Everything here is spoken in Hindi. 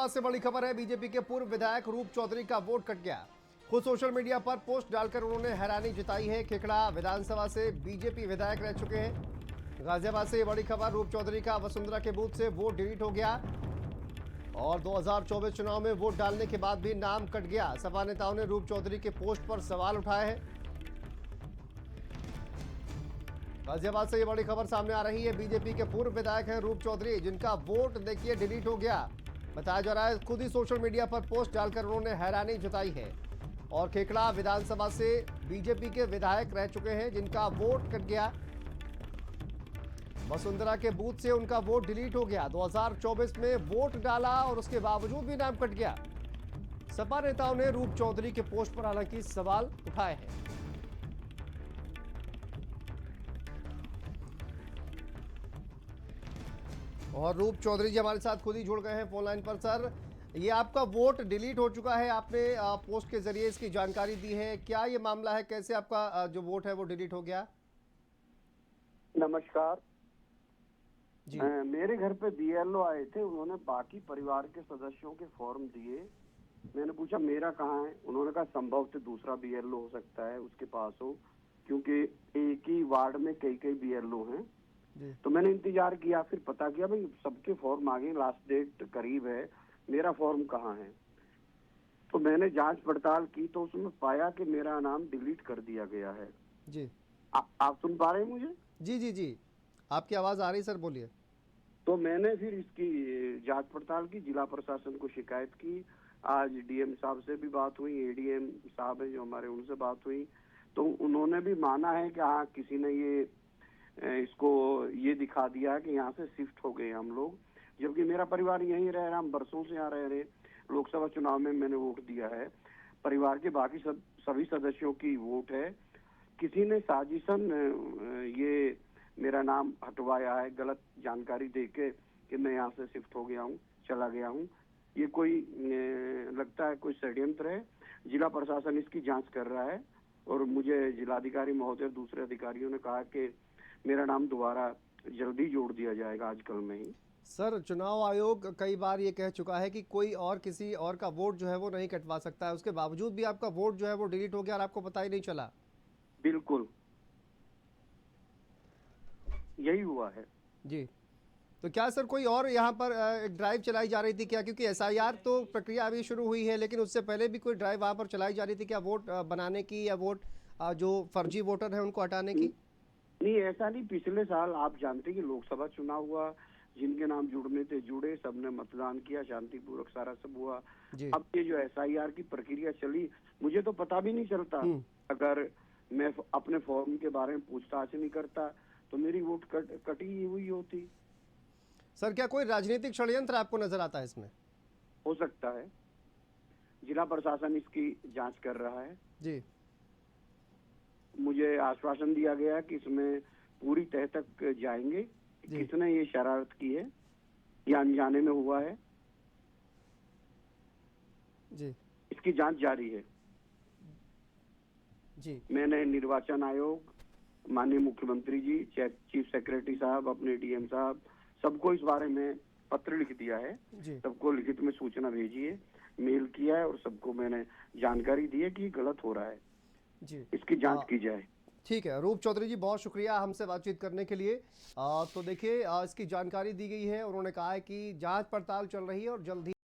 विधानसभा से बड़ी खबर है। बीजेपी के पूर्व विधायक रूप चौधरी का वोट कट गया। खुद सोशल मीडिया पर पोस्ट डालकर उन्होंने हैरानी जताई है। खेखड़ा विधानसभा से बीजेपी विधायक रह चुके हैं। गाजियाबाद से बड़ी खबर, रूप चौधरी का वसुंधरा के बूथ से वोट डिलीट हो गया और 2024 चुनाव में वोट डालने के बाद भी नाम कट गया। सपा नेताओं ने रूप चौधरी के पोस्ट पर सवाल उठाए हैं। गाजियाबाद से ये बड़ी खबर सामने आ रही है। बीजेपी के पूर्व विधायक हैं रूप चौधरी, जिनका वोट देखिए डिलीट हो गया। बताया जा रहा है खुद ही सोशल मीडिया पर पोस्ट डालकर उन्होंने हैरानी जताई है। और खेखड़ा विधानसभा से बीजेपी के विधायक रह चुके हैं, जिनका वोट कट गया। वसुंधरा के बूथ से उनका वोट डिलीट हो गया। 2024 में वोट डाला और उसके बावजूद भी नाम कट गया। सपा नेताओं ने रूप चौधरी के पोस्ट पर हालांकि सवाल उठाए हैं। और रूप चौधरी जी हमारे साथ खुद ही जुड़ गए हैं फोन लाइन पर। सर, ये आपका वोट डिलीट हो चुका है, आपने पोस्ट के जरिए इसकी जानकारी दी है। क्या ये मामला है, कैसे आपका जो वोट है वो डिलीट हो गया? नमस्कार जी। मेरे घर पे बीएलओ आए थे, उन्होंने बाकी परिवार के सदस्यों के फॉर्म दिए। मैंने पूछा मेरा कहाँ है, उन्होंने कहा संभवतः दूसरा बीएलओ हो सकता है उसके पास हो, क्योंकि एक ही वार्ड में कई कई बीएलओ हैं। तो मैंने इंतजार किया, फिर पता किया भाई सबके फॉर्म आ गए, लास्ट डेट करीब है, मेरा फॉर्म कहाँ है। तो मैंने जांच पड़ताल की तो उसमें पाया कि मेरा नाम डिलीट कर दिया गया है जी। आप सुन पा रहे हैं मुझे? जी जी जी, आपकी आवाज आ रही सर, बोलिए। तो मैंने फिर इसकी जांच पड़ताल की, जिला प्रशासन को शिकायत की। आज डीएम साहब से भी बात हुई, एडीएम साहब है जो हमारे, उनसे बात हुई। तो उन्होंने भी माना है कि हाँ किसी ने इसको ये दिखा दिया है कि यहाँ से शिफ्ट हो गए हम लोग, जबकि मेरा परिवार यहीं रह रहा, हम बरसों से यहाँ रह रहे। लोकसभा चुनाव में मैंने वोट दिया है, परिवार के बाकी सभी सदस्यों की वोट है। किसी ने साजिशन ये मेरा नाम हटवाया है, गलत जानकारी देके कि मैं यहाँ से शिफ्ट हो गया हूँ, चला गया हूँ। ये कोई लगता है कोई षड्यंत्र है। जिला प्रशासन इसकी जांच कर रहा है और मुझे जिलाधिकारी महोदय और दूसरे अधिकारियों ने कहा कि मेरा नाम दोबारा जल्दी जोड़ दिया जाएगा आजकल में ही। सर, चुनाव आयोग कई बार ये कह चुका है कि कोई और किसी और का वोट जो है वो नहीं कटवा सकता है, उसके बावजूद भी आपका वोट जो है वो डिलीट हो गया और आपको पता ही नहीं चला। बिल्कुल यही हुआ है जी। तो क्या सर कोई और यहाँ पर एक ड्राइव चलाई जा रही थी क्या? क्योंकि एसआईआर तो प्रक्रिया अभी शुरू हुई है, लेकिन उससे पहले भी कोई ड्राइव वहाँ पर चलाई जा रही थी क्या, वोट बनाने की या वोट जो फर्जी वोटर है उनको हटाने की? नहीं, ऐसा नहीं। पिछले साल आप जानते कि लोकसभा चुनाव हुआ, जिनके नाम जुड़ने थे जुड़े, सबने मतदान किया, शांतिपूर्वक सारा सब हुआ। अब ये जो एसआईआर की प्रक्रिया चली, मुझे तो पता भी नहीं चलता। अगर मैं अपने फॉर्म के बारे में पूछताछ नहीं करता तो मेरी वोट कटी हुई होती। सर, क्या कोई राजनीतिक षड्यंत्र आपको नजर आता है इसमें? हो सकता है, जिला प्रशासन इसकी जांच कर रहा है जी। मुझे आश्वासन दिया गया कि इसमें पूरी तह तक जाएंगे, किसने ये शरारत की है या अनजाने में हुआ है जी, इसकी जांच जारी है जी। मैंने निर्वाचन आयोग, माननीय मुख्यमंत्री जी, चीफ सेक्रेटरी साहब, अपने डीएम साहब, सबको इस बारे में पत्र लिख दिया है। सबको लिखित में सूचना भेजी है, मेल किया है और सबको मैंने जानकारी दी है कि गलत हो रहा है जी, इसकी जांच की जाए। ठीक है रूप चौधरी जी, बहुत शुक्रिया हमसे बातचीत करने के लिए। तो देखिए इसकी जानकारी दी गई है, उन्होंने कहा है कि जांच पड़ताल चल रही है और जल्द ही